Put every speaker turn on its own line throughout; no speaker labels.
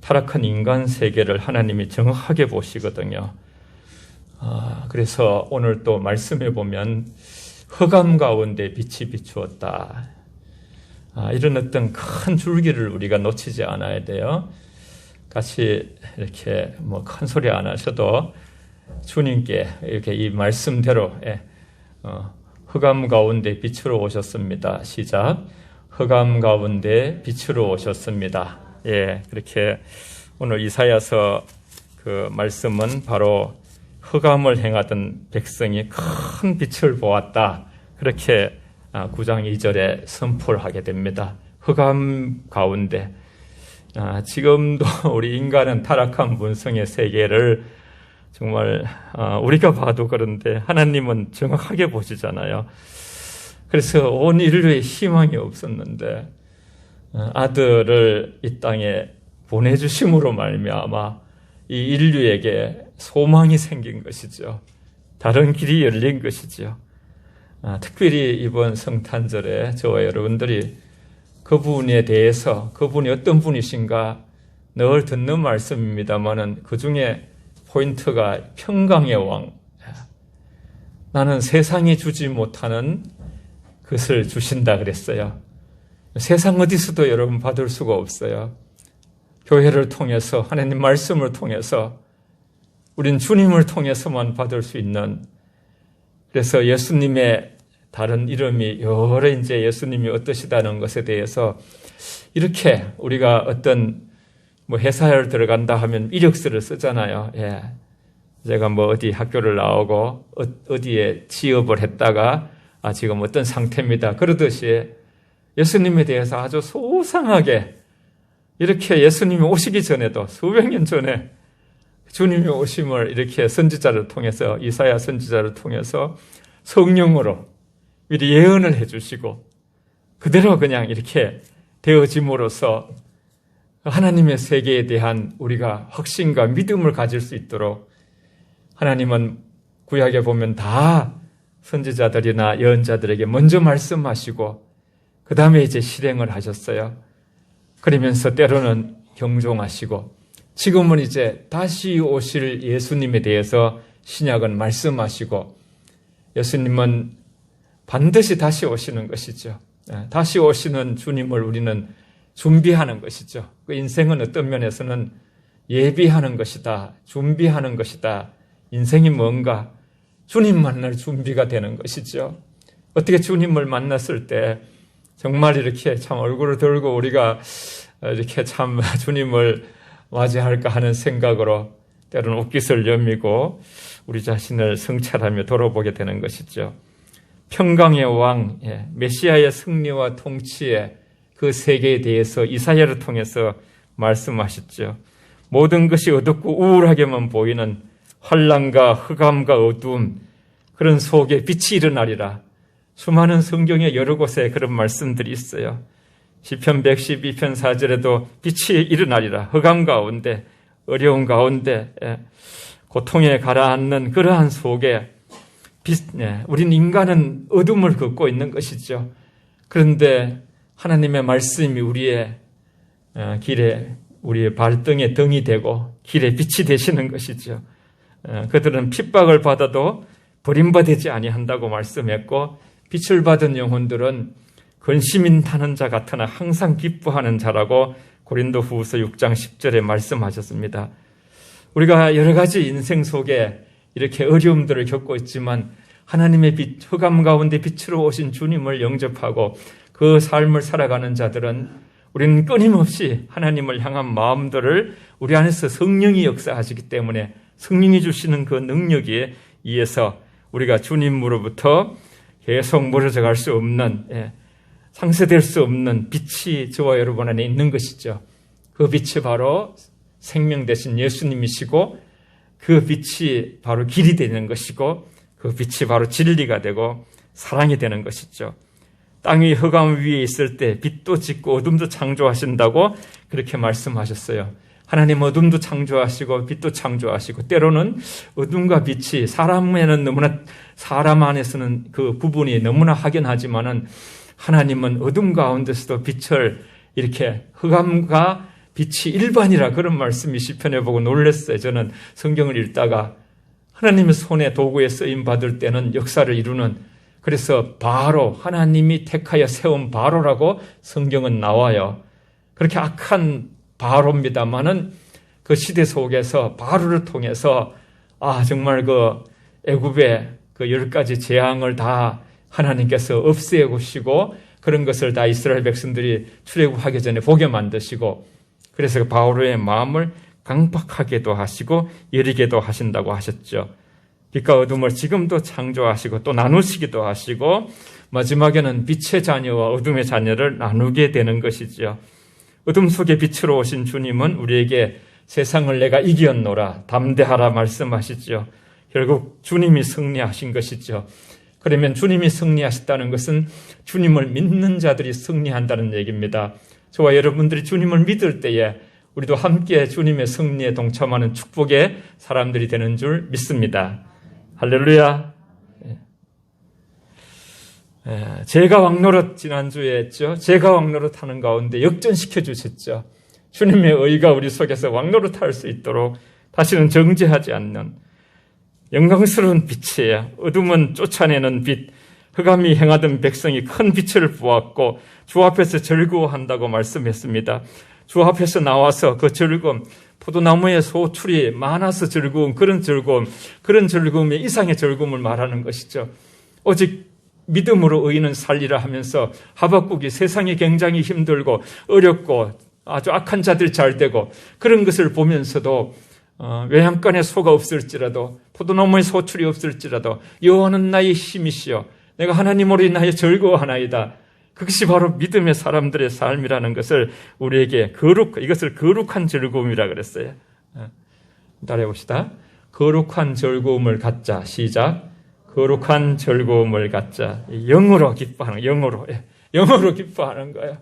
타락한 인간 세계를 하나님이 정확하게 보시거든요. 그래서 오늘 또 말씀해 보면 흑암 가운데 빛이 비추었다. 이런 어떤 큰 줄기를 우리가 놓치지 않아야 돼요. 같이 이렇게 큰 소리 안 하셔도 주님께 이렇게 이 말씀대로 흑암 가운데 빛으로 오셨습니다. 시작. 흑암 가운데 빛으로 오셨습니다. 예, 그렇게 오늘 이사야서 그 말씀은 바로 흑암을 행하던 백성이 큰 빛을 보았다. 그렇게 9장 2절에 선포를 하게 됩니다. 흑암 가운데. 지금도 우리 인간은 타락한 본성의 세계를 정말 우리가 봐도 그런데 하나님은 정확하게 보시잖아요. 그래서 온 인류의 희망이 없었는데 아들을 이 땅에 보내주심으로 말미암아 이 인류에게 소망이 생긴 것이죠. 다른 길이 열린 것이죠. 특별히 이번 성탄절에 저와 여러분들이 그분에 대해서 그분이 어떤 분이신가 늘 듣는 말씀입니다만은 그 중에 포인트가 평강의 왕. 나는 세상이 주지 못하는 것을 주신다 그랬어요. 세상 어디서도 여러분 받을 수가 없어요. 교회를 통해서 하나님 말씀을 통해서 우린 주님을 통해서만 받을 수 있는, 그래서 예수님의 다른 이름이 여러 이제 예수님이 어떠시다는 것에 대해서 이렇게 우리가 어떤 회사를 들어간다 하면 이력서를 쓰잖아요. 예. 제가 어디 학교를 나오고 어디에 취업을 했다가 지금 어떤 상태입니다. 그러듯이 예수님에 대해서 아주 소상하게 이렇게 예수님이 오시기 전에도 수백 년 전에 주님의 오심을 이렇게 선지자를 통해서 이사야 선지자를 통해서 성령으로 미리 예언을 해주시고 그대로 그냥 이렇게 되어짐으로써 하나님의 세계에 대한 우리가 확신과 믿음을 가질 수 있도록 하나님은 구약에 보면 다 선지자들이나 예언자들에게 먼저 말씀하시고 그 다음에 이제 실행을 하셨어요. 그러면서 때로는 경종하시고 지금은 이제 다시 오실 예수님에 대해서 신약은 말씀하시고 예수님은 반드시 다시 오시는 것이죠. 다시 오시는 주님을 우리는 준비하는 것이죠. 그 인생은 어떤 면에서는 예비하는 것이다. 준비하는 것이다. 인생이 뭔가 주님 만날 준비가 되는 것이죠. 어떻게 주님을 만났을 때 정말 이렇게 참 얼굴을 들고 우리가 이렇게 참 주님을 맞이할까 하는 생각으로 때로는 옷깃을 여미고 우리 자신을 성찰하며 돌아보게 되는 것이죠. 평강의 왕, 메시아의 승리와 통치의 그 세계에 대해서 이사야를 통해서 말씀하셨죠. 모든 것이 어둡고 우울하게만 보이는 환난과 흑암과 어두움, 그런 속에 빛이 일어나리라. 수많은 성경의 여러 곳에 그런 말씀들이 있어요. 시편 112편 4절에도 빛이 일어나리라. 흑암 가운데, 어려운 가운데, 고통에 가라앉는 그러한 속에 우린 인간은 어둠을 걷고 있는 것이죠. 그런데 하나님의 말씀이 우리의 길에, 우리의 발등에 등이 되고 길에 빛이 되시는 것이죠. 그들은 핍박을 받아도 버림받지 아니한다고 말씀했고 빛을 받은 영혼들은 근심인 타는 자 같으나 항상 기뻐하는 자라고 고린도후서 6장 10절에 말씀하셨습니다. 우리가 여러 가지 인생 속에 이렇게 어려움들을 겪고 있지만 하나님의 빛, 흑암 가운데 빛으로 오신 주님을 영접하고 그 삶을 살아가는 자들은 우리는 끊임없이 하나님을 향한 마음들을 우리 안에서 성령이 역사하시기 때문에 성령이 주시는 그 능력에 의해서 우리가 주님으로부터 계속 멀어져 갈 수 없는, 상쇄될 수 없는 빛이 저와 여러분 안에 있는 것이죠. 그 빛이 바로 생명 되신 예수님이시고 그 빛이 바로 길이 되는 것이고 그 빛이 바로 진리가 되고 사랑이 되는 것이죠. 땅 위 흑암 위에 있을 때 빛도 짓고 어둠도 창조하신다고 그렇게 말씀하셨어요. 하나님 어둠도 창조하시고 빛도 창조하시고 때로는 어둠과 빛이 사람에는 너무나 사람 안에서는 그 구분이 너무나 확연하지만은 하나님은 어둠 가운데서도 빛을 이렇게 흑암과 빛이 일반이라 그런 말씀이 시편에 보고 놀랐어요. 저는 성경을 읽다가 하나님의 손에 도구에 쓰임 받을 때는 역사를 이루는, 그래서 바로 하나님이 택하여 세운 바로라고 성경은 나와요. 그렇게 악한 바로입니다만은 그 시대 속에서 바로를 통해서 정말 그 애굽의 그 10가지 재앙을 다 하나님께서 없애고시고 그런 것을 다 이스라엘 백성들이 출애굽하기 전에 보게 만드시고, 그래서 바로의 마음을 강박하게도 하시고 여리게도 하신다고 하셨죠. 빛과 어둠을 지금도 창조하시고 또 나누시기도 하시고 마지막에는 빛의 자녀와 어둠의 자녀를 나누게 되는 것이지요. 어둠 속에 빛으로 오신 주님은 우리에게 세상을 내가 이겼노라 담대하라 말씀하시죠. 결국 주님이 승리하신 것이죠. 그러면 주님이 승리하셨다는 것은 주님을 믿는 자들이 승리한다는 얘기입니다. 저와 여러분들이 주님을 믿을 때에 우리도 함께 주님의 승리에 동참하는 축복의 사람들이 되는 줄 믿습니다. 할렐루야. 제가 왕노릇 지난주에 했죠. 제가 왕노릇 하는 가운데 역전시켜 주셨죠. 주님의 의가 우리 속에서 왕노릇 할 수 있도록 다시는 정죄하지 않는 영광스러운 빛이에요. 어둠은 쫓아내는 빛. 흑암이 행하던 백성이 큰 빛을 보았고 주 앞에서 즐거워한다고 말씀했습니다. 주 앞에서 나와서 그 즐거움, 포도나무의 소출이 많아서 즐거운 그런 즐거움의 이상의 즐거움을 말하는 것이죠. 오직 믿음으로 의인은 살리라 하면서 하박국이 세상이 굉장히 힘들고 어렵고 아주 악한 자들이 잘 되고 그런 것을 보면서도 외양간에 소가 없을지라도 포도나무의 소출이 없을지라도 여호와는 나의 힘이시여 내가 하나님으로 인하여 즐거워하나이다. 그것이 바로 믿음의 사람들의 삶이라는 것을 우리에게 이것을 거룩한 즐거움이라 그랬어요. 따라해 봅시다. 거룩한 즐거움을 갖자. 시작. 거룩한 즐거움을 갖자. 영으로 기뻐하는, 영으로 기뻐하는 거예요.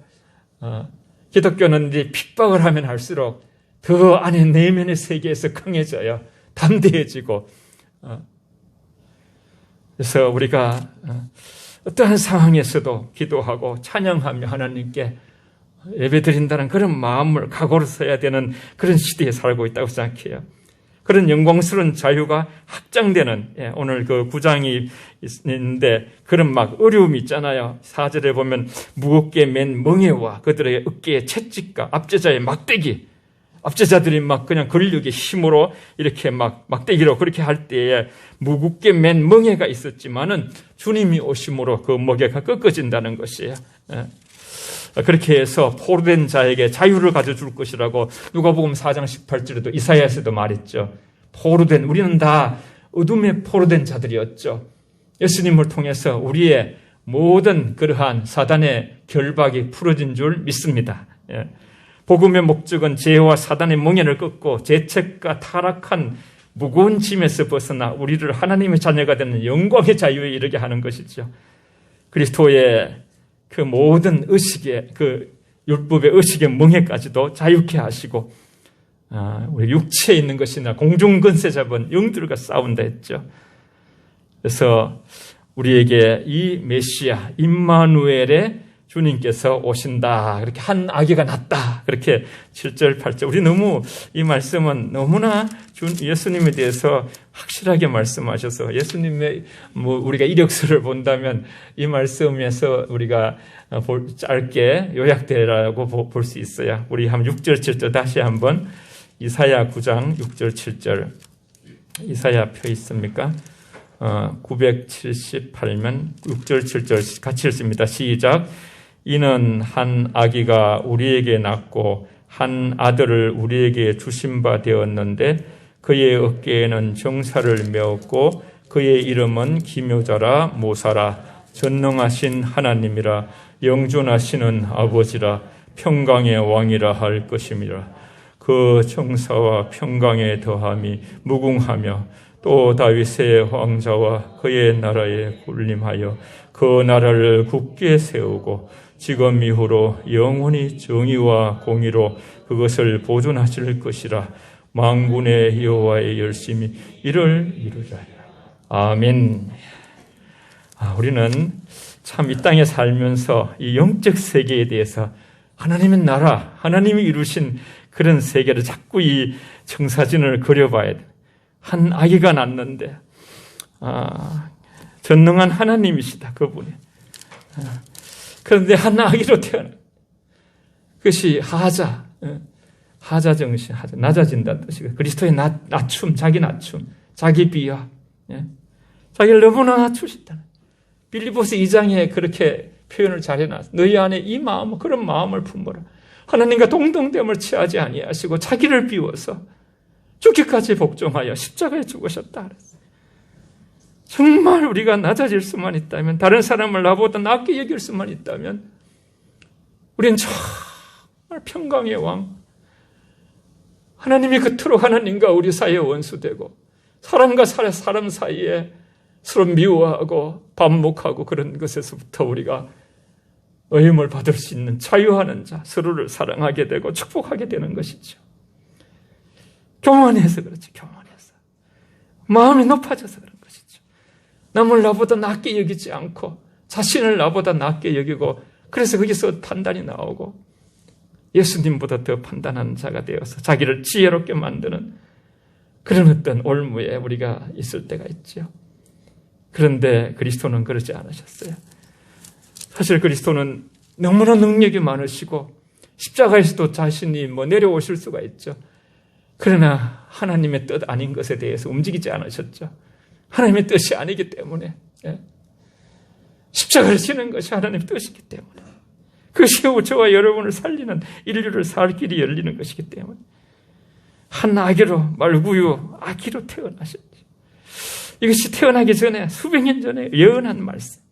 기독교는 이제 핍박을 하면 할수록 더 안에 내면의 세계에서 강해져요. 담대해지고. 그래서 우리가 어떠한 상황에서도 기도하고 찬양하며 하나님께 예배드린다는 그런 마음을 각오로 써야 되는 그런 시대에 살고 있다고 생각해요. 그런 영광스러운 자유가 확장되는, 오늘 그 9장이 있는데 그런 막 어려움이 있잖아요. 4절에 보면 무겁게 맨 멍에와 그들의 어깨에 채찍과 압제자의 막대기, 압제자들이 막 그냥 근력의 힘으로 이렇게 막대기로 그렇게 할 때에 무겁게 맨 멍에가 있었지만은 주님이 오심으로 그 멍에가 꺾어진다는 것이에요. 그렇게 해서 포로된 자에게 자유를 가져줄 것이라고 누가복음 4장 18절에도 이사야에서도 말했죠. 우리는 다 어둠에 포로된 자들이었죠. 예수님을 통해서 우리의 모든 그러한 사단의 결박이 풀어진 줄 믿습니다. 복음의 목적은 죄와 사단의 멍에를 꺾고 죄책과 타락한 무거운 짐에서 벗어나 우리를 하나님의 자녀가 되는 영광의 자유에 이르게 하는 것이죠. 그리스도의 그 모든 의식의 그 율법의 의식의 멍에까지도 자유케 하시고 우리 육체에 있는 것이나 공중 권세 잡은 영들과 싸운다 했죠. 그래서 우리에게 이 메시아 임마누엘의 주님께서 오신다. 그렇게 한 아기가 났다. 그렇게 7절, 8절. 우리 너무 이 말씀은 너무나 예수님에 대해서 확실하게 말씀하셔서 예수님의 우리가 이력서를 본다면 이 말씀에서 우리가 짧게 요약되라고 볼 수 있어요. 우리 한 6절, 7절 다시 한번 이사야 9장 6절, 7절. 이사야 펴 있습니까? 978면 6절, 7절 같이 읽습니다. 시작. 이는 한 아기가 우리에게 낳고 한 아들을 우리에게 주신 바 되었는데 그의 어깨에는 정사를 메었고 그의 이름은 기묘자라 모사라 전능하신 하나님이라 영존하시는 아버지라 평강의 왕이라 할 것임이라. 그 정사와 평강의 더함이 무궁하며 또 다윗의 왕자와 그의 나라에 군림하여 그 나라를 굳게 세우고 지금 이후로 영원히 정의와 공의로 그것을 보존하실 것이라. 만군의 여호와의 열심히 이를 이루자. 아멘. 우리는 참 이 땅에 살면서 이 영적 세계에 대해서 하나님의 나라, 하나님이 이루신 그런 세계를 자꾸 이 청사진을 그려봐야 돼. 한 아기가 낳는데 전능한 하나님이시다, 그분이. 그런데 한 아기로 태어나. 그것이 하자 정신, 낮아진다는 뜻이고, 그리스도의 낮춤, 자기 낮춤, 자기 비하, 자기를 너무나 낮추시다. 빌립보서 2장에 그렇게 표현을 잘 해놨어. 너희 안에 이 마음, 그런 마음을 품어라. 하나님과 동등됨을 취하지 아니하시고 자기를 비워서 죽기까지 복종하여 십자가에 죽으셨다 그랬어요. 정말 우리가 낮아질 수만 있다면, 다른 사람을 나보다 낮게 여길 수만 있다면, 우리는 정말 평강의 왕, 하나님이 그토록 하나님과 우리 사이에 원수되고 사람과 사람 사이에 서로 미워하고 반목하고 그런 것에서부터 우리가 의임을 받을 수 있는 자유하는 자, 서로를 사랑하게 되고 축복하게 되는 것이죠. 교만해서 그렇지, 교만해서. 마음이 높아져서 그런 것이죠. 남을 나보다 낮게 여기지 않고 자신을 나보다 낮게 여기고, 그래서 거기서 판단이 나오고 예수님보다 더 판단하는 자가 되어서 자기를 지혜롭게 만드는 그런 어떤 올무에 우리가 있을 때가 있죠. 그런데 그리스도는 그러지 않으셨어요. 사실 그리스도는 너무나 능력이 많으시고 십자가에서도 자신이 내려오실 수가 있죠. 그러나 하나님의 뜻 아닌 것에 대해서 움직이지 않으셨죠. 하나님의 뜻이 아니기 때문에, 십자가를 지는 것이 하나님의 뜻이기 때문에, 그것이 저와 여러분을 살리는, 인류를 살 길이 열리는 것이기 때문에 한 아기로, 말구유 아기로 태어나셨죠. 이것이 태어나기 전에, 수백 년 전에 예언한 말씀.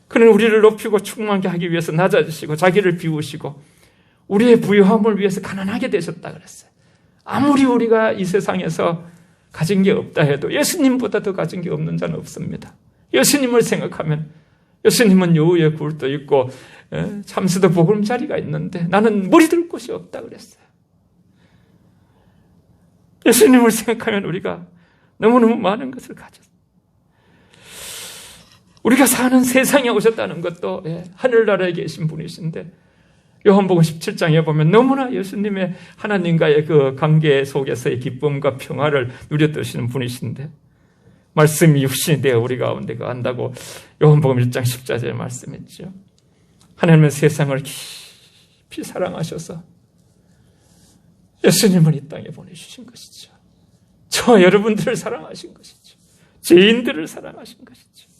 그는 우리를 높이고 충만하게 하기 위해서 낮아지시고 자기를 비우시고 우리의 부유함을 위해서 가난하게 되셨다 그랬어요. 아무리 우리가 이 세상에서 가진 게 없다 해도 예수님보다 더 가진 게 없는 자는 없습니다. 예수님을 생각하면, 예수님은 여우의 굴도 있고 참새도 보금자리가 있는데 나는 머리 들 곳이 없다 그랬어요. 예수님을 생각하면 우리가 너무너무 많은 것을 가졌어요. 우리가 사는 세상에 오셨다는 것도 하늘나라에 계신 분이신데, 요한복음 17장에 보면 너무나 예수님의 하나님과의 그 관계 속에서의 기쁨과 평화를 누려드시는 분이신데, 말씀이 육신이 되어 우리 가운데 거한다고 요한복음 1장 14절에 말씀했죠. 하나님은 세상을 깊이 사랑하셔서 예수님을 이 땅에 보내주신 것이죠. 저와 여러분들을 사랑하신 것이죠. 죄인들을 사랑하신 것이죠.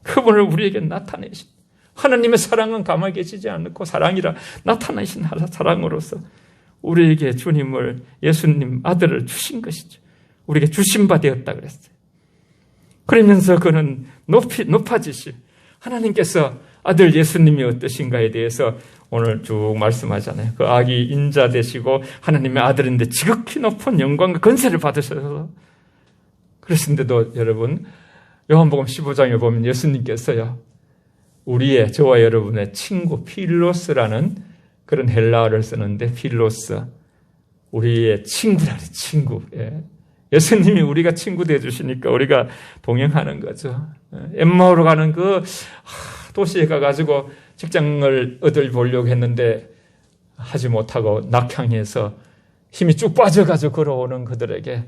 그분을 우리에게 나타내신, 하나님의 사랑은 가만히 계시지 않고 사랑이라 나타내신 사랑으로서 우리에게 주님을, 예수님 아들을 주신 것이죠. 우리에게 주신 바 되었다 그랬어요. 그러면서 그는 높아지실, 하나님께서 아들 예수님이 어떠신가에 대해서 오늘 쭉 말씀하잖아요. 그 아기 인자 되시고 하나님의 아들인데 지극히 높은 영광과 권세를 받으셔서, 그러신데도 여러분, 요한복음 15장에 보면 예수님께서요, 우리의, 저와 여러분의 친구 필로스라는 그런 헬라어를 쓰는데, 필로스, 우리의 친구라 그래, 친구. 예수님이 우리가 친구 되어주시니까 우리가 동행하는 거죠. 엠마오로 가는 그 도시에 가가지고 직장을 얻어보려고 했는데 하지 못하고 낙향해서 힘이 쭉 빠져가지고 걸어오는 그들에게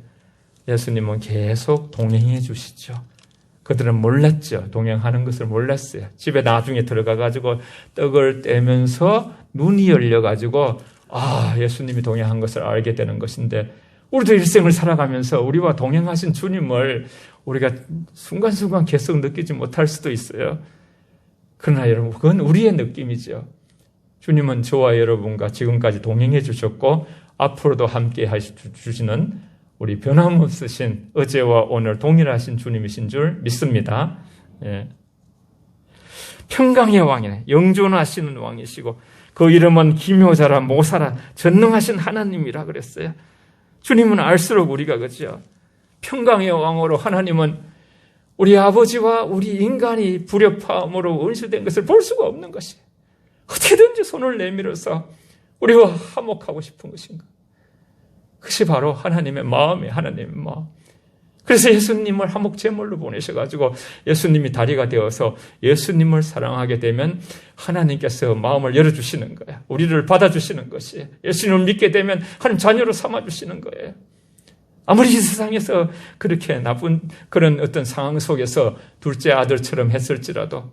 예수님은 계속 동행해 주시죠. 그들은 몰랐죠. 동행하는 것을 몰랐어요. 집에 나중에 들어가가지고 떡을 떼면서 눈이 열려가지고 예수님이 동행한 것을 알게 되는 것인데, 우리도 일생을 살아가면서 우리와 동행하신 주님을 우리가 순간순간 계속 느끼지 못할 수도 있어요. 그러나 여러분, 그건 우리의 느낌이죠. 주님은 저와 여러분과 지금까지 동행해 주셨고 앞으로도 함께 해주시는 우리 변함없으신, 어제와 오늘 동일하신 주님이신 줄 믿습니다. 평강의 왕이네, 영존하시는 왕이시고 그 이름은 기묘자라 모사라 전능하신 하나님이라 그랬어요. 주님은 알수록 우리가, 그죠? 평강의 왕으로 하나님은 우리 아버지와 우리 인간이 불협화음으로 원수된 것을 볼 수가 없는 것이에요. 어떻게든지 손을 내밀어서 우리와 화목하고 싶은 것인가? 그것이 바로 하나님의 마음이에요. 하나님의 마음. 그래서 예수님을 화목제물로 보내셔가지고 예수님이 다리가 되어서 예수님을 사랑하게 되면 하나님께서 마음을 열어주시는 거예요. 우리를 받아주시는 것이에요. 예수님을 믿게 되면 하나님 자녀로 삼아주시는 거예요. 아무리 이 세상에서 그렇게 나쁜 그런 어떤 상황 속에서 둘째 아들처럼 했을지라도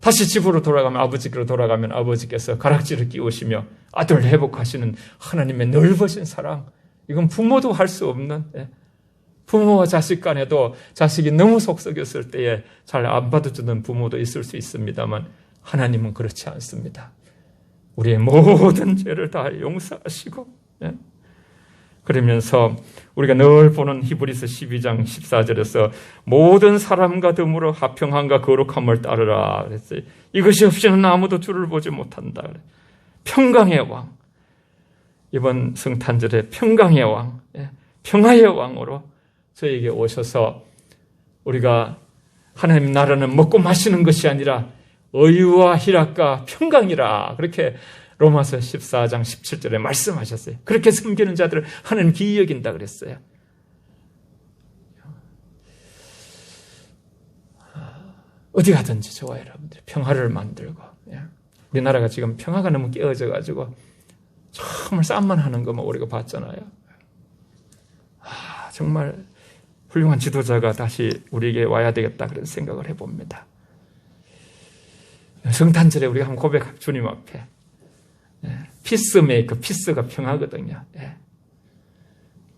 다시 집으로 돌아가면 아버지께로 돌아가면 아버지께서 가락지를 끼우시며 아들을 회복하시는 하나님의 넓으신 사랑, 이건 부모도 할 수 없는, 부모와 자식 간에도 자식이 너무 속썩였을 때에 잘 안 받아주는 부모도 있을 수 있습니다만 하나님은 그렇지 않습니다. 우리의 모든 죄를 다 용서하시고, 그러면서 우리가 늘 보는 히브리서 12장 14절에서 모든 사람과 더불어 화평함과 거룩함을 따르라 그랬어요. 이것이 없이는 아무도 주를 보지 못한다. 평강의 왕, 이번 성탄절에 평강의 왕, 평화의 왕으로 저에게 오셔서 우리가 하나님 나라는 먹고 마시는 것이 아니라 의와 희락과 평강이라, 그렇게 로마서 14장 17절에 말씀하셨어요. 그렇게 섬기는 자들을 하나님 기이 여긴다 그랬어요. 어디 가든지 좋아요, 여러분들. 평화를 만들고. 우리나라가 지금 평화가 너무 깨어져 가지고 정말 싸움만 하는 것만 우리가 봤잖아요. 정말 훌륭한 지도자가 다시 우리에게 와야 되겠다 그런 생각을 해봅니다. 성탄절에 우리가 한번 고백할 주님 앞에 피스메이커, 피스가 평화거든요.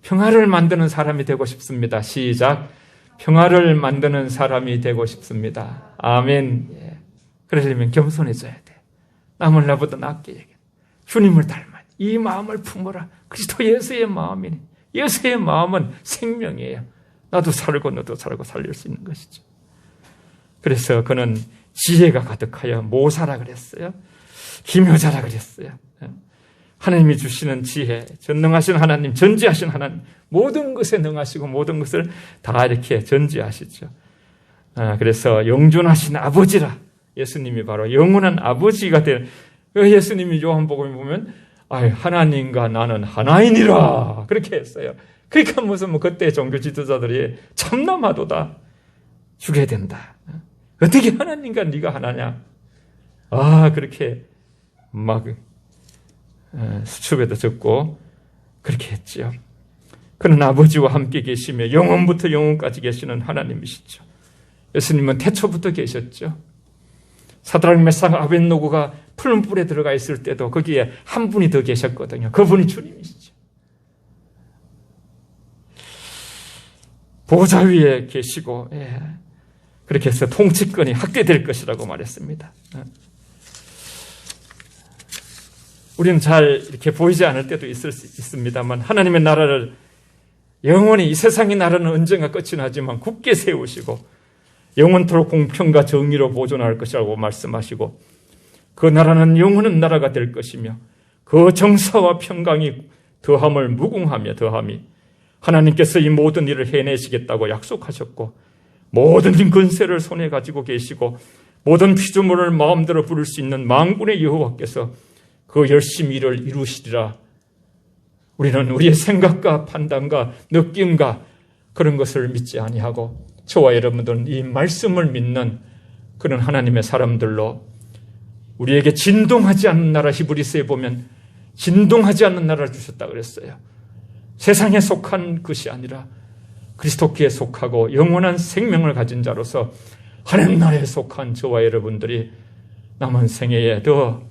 평화를 만드는 사람이 되고 싶습니다. 시작. 평화를 만드는 사람이 되고 싶습니다. 아멘. 그러려면 겸손해져야 돼. 남을 나보다 낫게 얘기해. 주님을 닮아 이 마음을 품어라. 그리스도 예수의 마음이니. 예수의 마음은 생명이에요. 나도 살고 너도 살고 살릴 수 있는 것이죠. 그래서 그는 지혜가 가득하여 모사라 그랬어요. 기묘자라 그랬어요. 하나님이 주시는 지혜, 전능하신 하나님, 전지하신 하나님, 모든 것에 능하시고 모든 것을 다 이렇게 전지하시죠. 그래서 영존하신 아버지라, 예수님이 바로 영원한 아버지가 될, 예수님이 요한복음에 보면 하나님과 나는 하나이니라 그렇게 했어요. 그러니까 무슨 그때 종교 지도자들이 참남하도다, 죽여야 된다. 어떻게 하나님과 네가 하나냐? 그렇게 막 수첩에도 적고 그렇게 했지요. 그는 아버지와 함께 계시며 영원부터 영원까지 계시는 하나님이시죠. 예수님은 태초부터 계셨죠. 사드락 메삭 아벳노고가 푸른 뿔에 들어가 있을 때도 거기에 한 분이 더 계셨거든요. 그분이 주님이시죠. 보좌 위에 계시고, 그렇게 해서 통치권이 확대될 것이라고 말했습니다. 우리는 잘 이렇게 보이지 않을 때도 있을 수 있습니다만 하나님의 나라를 영원히, 이 세상의 나라는 언젠가 끝이 나지만 굳게 세우시고 영원토록 공평과 정의로 보존할 것이라고 말씀하시고, 그 나라는 영원한 나라가 될 것이며 그 정사와 평강이 더함을 무궁하며 더함이, 하나님께서 이 모든 일을 해내시겠다고 약속하셨고 모든 근세를 손에 가지고 계시고 모든 피조물을 마음대로 부를 수 있는 만군의 여호와께서 그 열심히 일을 이루시리라. 우리는 우리의 생각과 판단과 느낌과 그런 것을 믿지 아니하고 저와 여러분들은 이 말씀을 믿는 그런 하나님의 사람들로 우리에게 진동하지 않는 나라, 히브리서에 보면 진동하지 않는 나라를 주셨다 그랬어요. 세상에 속한 것이 아니라 그리스도께 속하고 영원한 생명을 가진 자로서 하나님 나라에 속한 저와 여러분들이 남은 생애에 더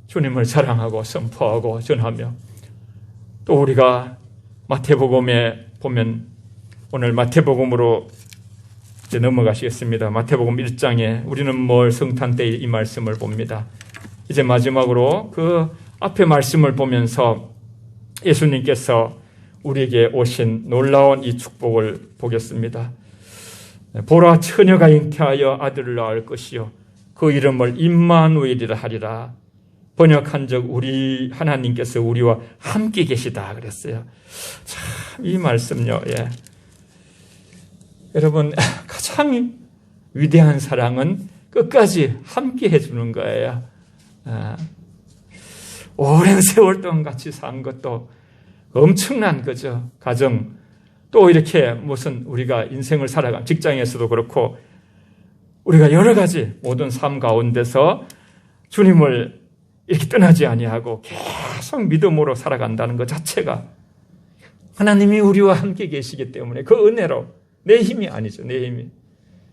주님을 사랑하고 선포하고 전하며, 또 우리가 마태복음에 보면, 오늘 마태복음으로 이제 넘어가시겠습니다. 마태복음 1장에 우리는 뭘 성탄 때 이 말씀을 봅니다. 이제 마지막으로 그 앞에 말씀을 보면서 예수님께서 우리에게 오신 놀라운 이 축복을 보겠습니다. 보라, 처녀가 잉태하여 아들을 낳을 것이요 그 이름을 임마누엘이라 하리라. 번역한 적 우리 하나님께서 우리와 함께 계시다 그랬어요. 참 이 말씀요. 여러분, 가장 위대한 사랑은 끝까지 함께 해주는 거예요. 오랜 세월 동안 같이 산 것도 엄청난 거죠. 가정, 또 이렇게 무슨 우리가 인생을 살아가는 직장에서도 그렇고 우리가 여러 가지 모든 삶 가운데서 주님을 이렇게 떠나지 아니하고 계속 믿음으로 살아간다는 것 자체가 하나님이 우리와 함께 계시기 때문에 그 은혜로 내 힘이 아니죠. 내 힘이.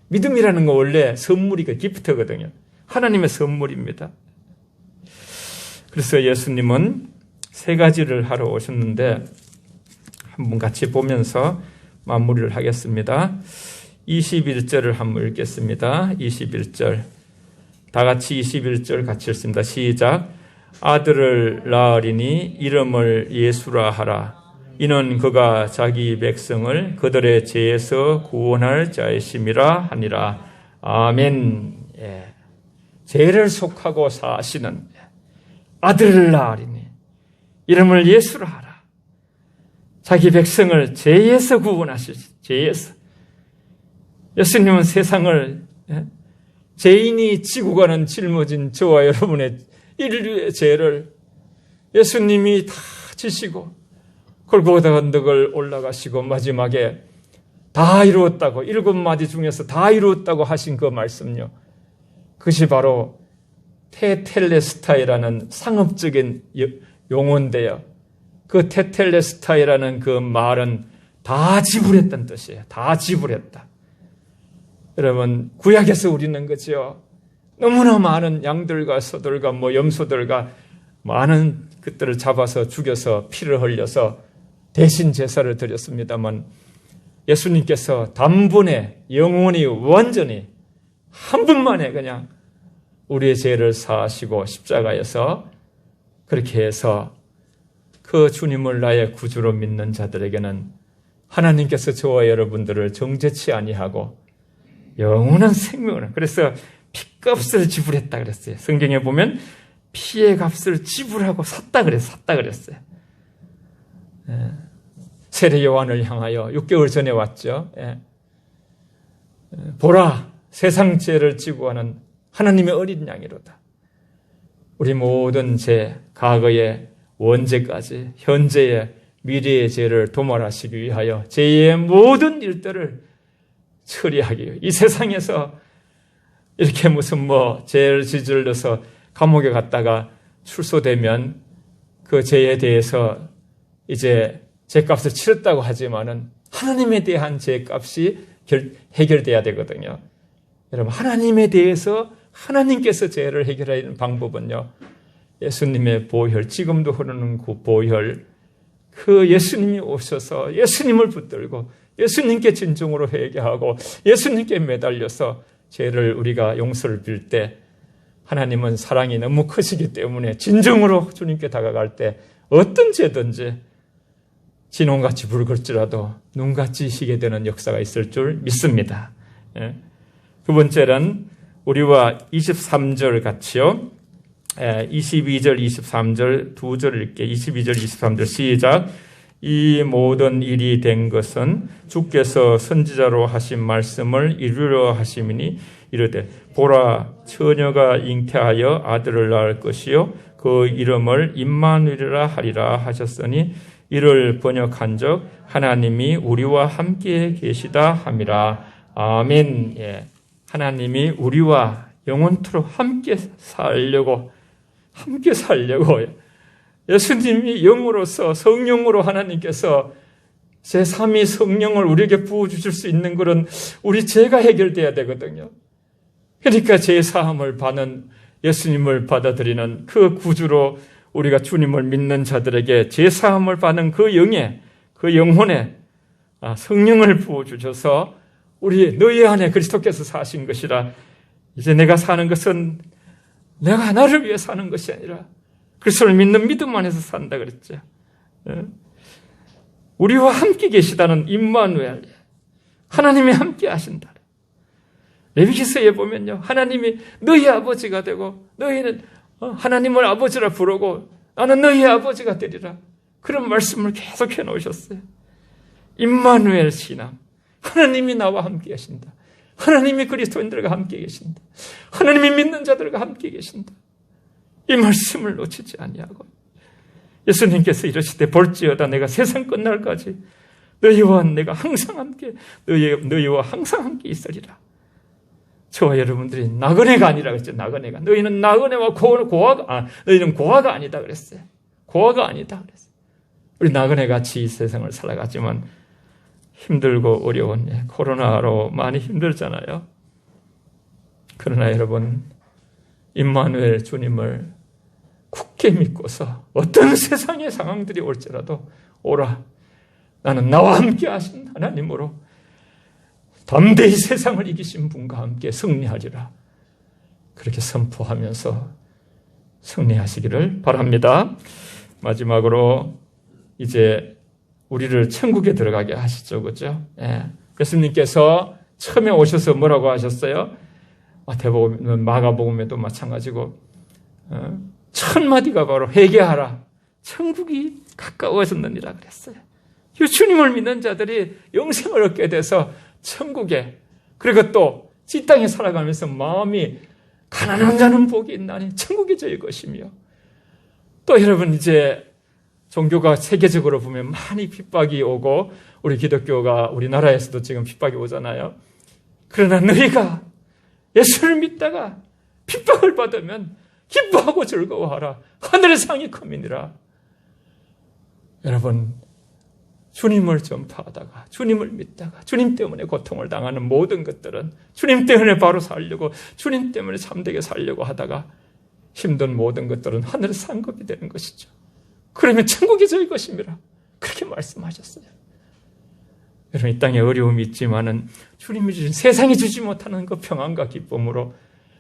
믿음이라는 거 원래 선물이고 기프트거든요. 하나님의 선물입니다. 그래서 예수님은 세 가지를 하러 오셨는데 한번 같이 보면서 마무리를 하겠습니다. 21절을 한번 읽겠습니다. 21절. 다 같이 21절 같이 읽습니다. 시작. 아들을 낳으리니 이름을 예수라 하라. 이는 그가 자기 백성을 그들의 죄에서 구원할 자이심이라 하니라. 아멘. 예. 죄를 속하고 사시는 아들을 낳으리니 이름을 예수라 하라. 자기 백성을 죄에서 구원하시지. 죄에서. 예수님은 세상을 죄인이 지고 가는 짊어진 저와 여러분의 인류의 죄를 예수님이 다 지시고 골고다 언덕을 올라가시고 마지막에 다 이루었다고 7마디 중에서 다 이루었다고 하신 그 말씀요. 그것이 바로 테텔레스타이라는 상업적인 용어인데요. 그 테텔레스타이라는 그 말은 다 지불했다는 뜻이에요. 다 지불했다. 여러분 구약에서 우리는 거죠. 너무나 많은 양들과 소들과 염소들과 많은 것들을 잡아서 죽여서 피를 흘려서 대신 제사를 드렸습니다만 예수님께서 단번에 영원히 완전히 한 분만에 그냥 우리의 죄를 사하시고 십자가에서 그렇게 해서 그 주님을 나의 구주로 믿는 자들에게는 하나님께서 저와 여러분들을 정죄치 아니하고 영원한 생명을, 그래서 피값을 지불했다 그랬어요. 성경에 보면 피의 값을 지불하고 샀다 그랬어요. 세례 요한을 향하여 6개월 전에 왔죠. 보라, 세상 죄를 지고 하는 하나님의 어린 양이로다. 우리 모든 죄, 과거의 원죄까지 현재의 미래의 죄를 도말하시기 위하여 죄의 모든 일들을 처리하기 위해 이 세상에서 이렇게 무슨 죄를 저질러서 감옥에 갔다가 출소되면 그 죄에 대해서 이제 죄값을 치렀다고 하지만은 하나님에 대한 죄값이 해결돼야 되거든요. 여러분, 하나님에 대해서 하나님께서 죄를 해결하는 방법은요, 예수님의 보혈, 지금도 흐르는 그 보혈, 그 예수님이 오셔서 예수님을 붙들고 예수님께 진정으로 회개하고 예수님께 매달려서 죄를 우리가 용서를 빌 때 하나님은 사랑이 너무 크시기 때문에 진정으로 주님께 다가갈 때 어떤 죄든지 진홍같이 붉을지라도 눈같이 희게 되는 역사가 있을 줄 믿습니다. 두 번째는 우리와 23절 같이요. 22절, 23절 두 절 읽게. 22절, 23절 시작. 이 모든 일이 된 것은 주께서 선지자로 하신 말씀을 이루려 하심이니 이르되 보라, 처녀가 잉태하여 아들을 낳을 것이요 그 이름을 임마누엘이라 하리라 하셨으니 이를 번역한즉 하나님이 우리와 함께 계시다 함이라. 아멘. 예. 하나님이 우리와 영원토록 함께 살려고 예수님이 영으로서 성령으로 하나님께서 제3위 성령을 우리에게 부어주실 수 있는 것은 우리 죄가 해결돼야 되거든요. 그러니까 죄사함을 받는 예수님을 받아들이는 그 구주로 우리가 주님을 믿는 자들에게 죄사함을 받는 그 영에, 그 영혼에 성령을 부어주셔서 우리 너희 안에 그리스도께서 사신 것이라. 이제 내가 사는 것은 내가 나를 위해 사는 것이 아니라 그리스도를 믿는 믿음 안에서 산다 그랬죠. 우리와 함께 계시다는 임마누엘, 하나님이 함께 하신다. 레위기서에 보면요, 하나님이 너희 아버지가 되고 너희는 하나님을 아버지라 부르고 나는 너희 아버지가 되리라. 그런 말씀을 계속 해놓으셨어요. 임마누엘 신앙, 하나님이 나와 함께 계신다. 하나님이 그리스도인들과 함께 계신다. 하나님이 믿는 자들과 함께 계신다. 이 말씀을 놓치지 아니하고 예수님께서 이러시되 볼지어다 내가 세상 끝날까지 너희와 내가 항상 함께 너희와 항상 함께 있으리라. 저와 여러분들이 나그네가 아니라 그랬죠. 나그네가. 너희는 나그네와 너희는 고아가 아니다 그랬어요. 고아가 아니다 그랬어요. 우리 나그네같이 이 세상을 살아가지만 힘들고 어려운 코로나로 많이 힘들잖아요. 그러나 여러분, 임마누엘 주님을 굳게 믿고서 어떤 세상의 상황들이 올지라도 오라. 나는 나와 함께 하신 하나님으로 담대히 세상을 이기신 분과 함께 승리하리라. 그렇게 선포하면서 승리하시기를 바랍니다. 마지막으로 이제 우리를 천국에 들어가게 하시죠. 그죠? 예수님께서 처음에 오셔서 뭐라고 하셨어요? 마태복음, 마가복음에도 마찬가지고 첫 마디가 바로 회개하라. 천국이 가까워졌느니라 그랬어요. 이 주님을 믿는 자들이 영생을 얻게 돼서 천국에, 그리고 또 이 땅에 살아가면서 마음이 가난한 자는 복이 있나니 천국이 저희 것이며, 또 여러분 이제 종교가 세계적으로 보면 많이 핍박이 오고 우리 기독교가 우리나라에서도 지금 핍박이 오잖아요. 그러나 너희가 예수를 믿다가 핍박을 받으면 기뻐하고 즐거워하라. 하늘의 상이 큼이니라. 여러분, 주님을 전파하다가, 주님을 믿다가, 주님 때문에 고통을 당하는 모든 것들은 주님 때문에 바로 살려고, 주님 때문에 참되게 살려고 하다가 힘든 모든 것들은 하늘의 상급이 되는 것이죠. 그러면 천국이 저희 것입니다. 그렇게 말씀하셨어요. 여러분, 이 땅에 어려움이 있지만은 주님이 주신, 세상이 주지 못하는 그 평안과 기쁨으로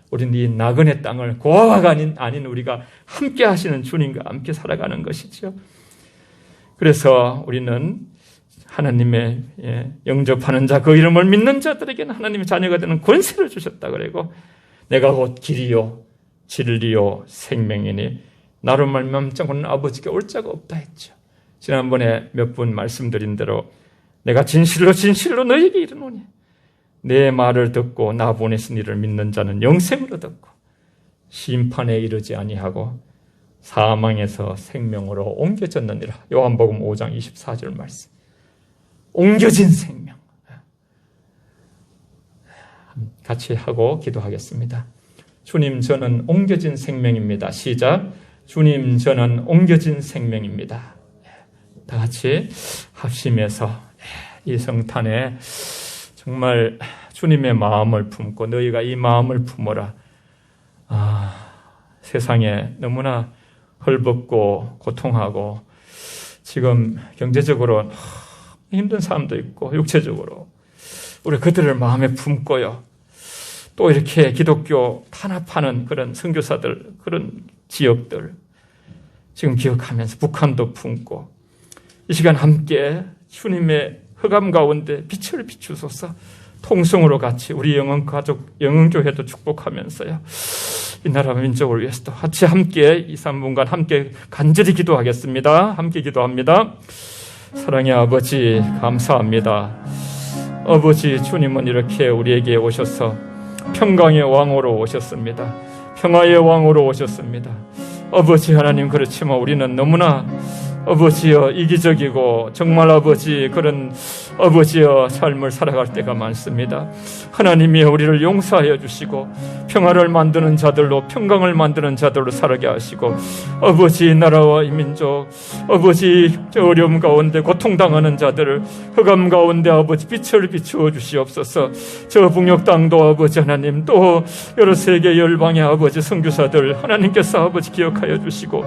우리는 이 나그네 땅을, 고아가 아닌 우리가 함께 하시는 주님과 함께 살아가는 것이죠. 그래서 우리는 하나님의 영접하는 자, 그 이름을 믿는 자들에게는 하나님의 자녀가 되는 권세를 주셨다 그러고, 내가 곧 길이요 진리요 생명이니 나로 말미암아 오는 아버지께 올 자가 없다 했죠. 지난번에 몇 분 말씀드린 대로 내가 진실로 진실로 너희에게 이르노니 내 말을 듣고 나 보내신 이를 믿는 자는 영생을 얻었고 심판에 이르지 아니하고 사망에서 생명으로 옮겨졌느니라. 요한복음 5장 24절 말씀. 옮겨진 생명. 같이 하고 기도하겠습니다. 주님, 저는 옮겨진 생명입니다. 시작. 주님, 저는 옮겨진 생명입니다. 다 같이 합심해서 이 성탄에 정말 주님의 마음을 품고 너희가 이 마음을 품어라. 세상에 너무나 헐벗고 고통하고 지금 경제적으로 힘든 사람도 있고 육체적으로 우리 그들을 마음에 품고요. 또 이렇게 기독교 탄압하는 그런 선교사들, 그런 지역들 지금 기억하면서 북한도 품고 이 시간 함께 주님의 흑암 가운데 빛을 비추소서. 통성으로 같이 우리 영흥가족, 영흥교회도 축복하면서요. 이 나라 민족을 위해서도 같이 함께 2, 3분간 함께 간절히 기도하겠습니다. 함께 기도합니다. 사랑의 아버지, 감사합니다. 아버지, 주님은 이렇게 우리에게 오셔서 평강의 왕으로 오셨습니다. 평화의 왕으로 오셨습니다. 아버지 하나님, 그렇지만 우리는 너무나 아버지여 이기적이고 정말 아버지 그런 아버지여 삶을 살아갈 때가 많습니다. 하나님이 우리를 용서하여 주시고 평화를 만드는 자들로, 평강을 만드는 자들로 살게 하시고 아버지 나라와 이 민족, 아버지 저 어려움 가운데 고통당하는 자들을 흑암 가운데 아버지 빛을 비추어 주시옵소서. 저 북녘 땅도 아버지 하나님, 또 여러 세계 열방의 아버지 선교사들 하나님께서 아버지 기억하여 주시고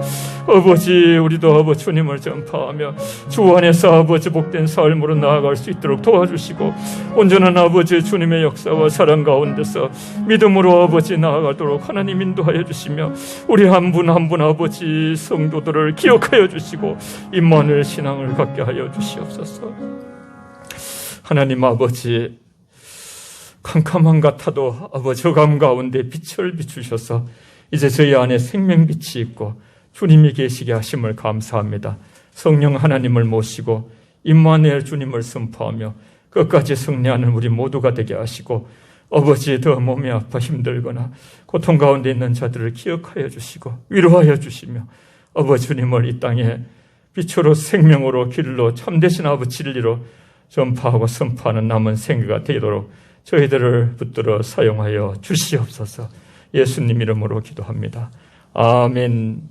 아버지 우리도 아버지 주님을 전파하며 주 안에서 아버지 복된 삶으로 나아갈 수 있도록 도와주시고 온전한 아버지 주님의 역사와 사랑 가운데서 믿음으로 아버지 나아가도록 하나님 인도하여 주시며 우리 한 분 한 분 아버지 성도들을 기억하여 주시고 임마누엘 신앙을 갖게 하여 주시옵소서. 하나님 아버지, 캄캄한 같아도 아버지 흑암 가운데 빛을 비추셔서 이제 저희 안에 생명빛이 있고 주님이 계시게 하심을 감사합니다. 성령 하나님을 모시고 임마누엘 주님을 선포하며 끝까지 승리하는 우리 모두가 되게 하시고 아버지 더 몸이 아파 힘들거나 고통 가운데 있는 자들을 기억하여 주시고 위로하여 주시며 아버지 주님을 이 땅에 빛으로 생명으로 길로 참되신 아버지 진리로 전파하고 선포하는 남은 생애가 되도록 저희들을 붙들어 사용하여 주시옵소서. 예수님 이름으로 기도합니다. 아멘.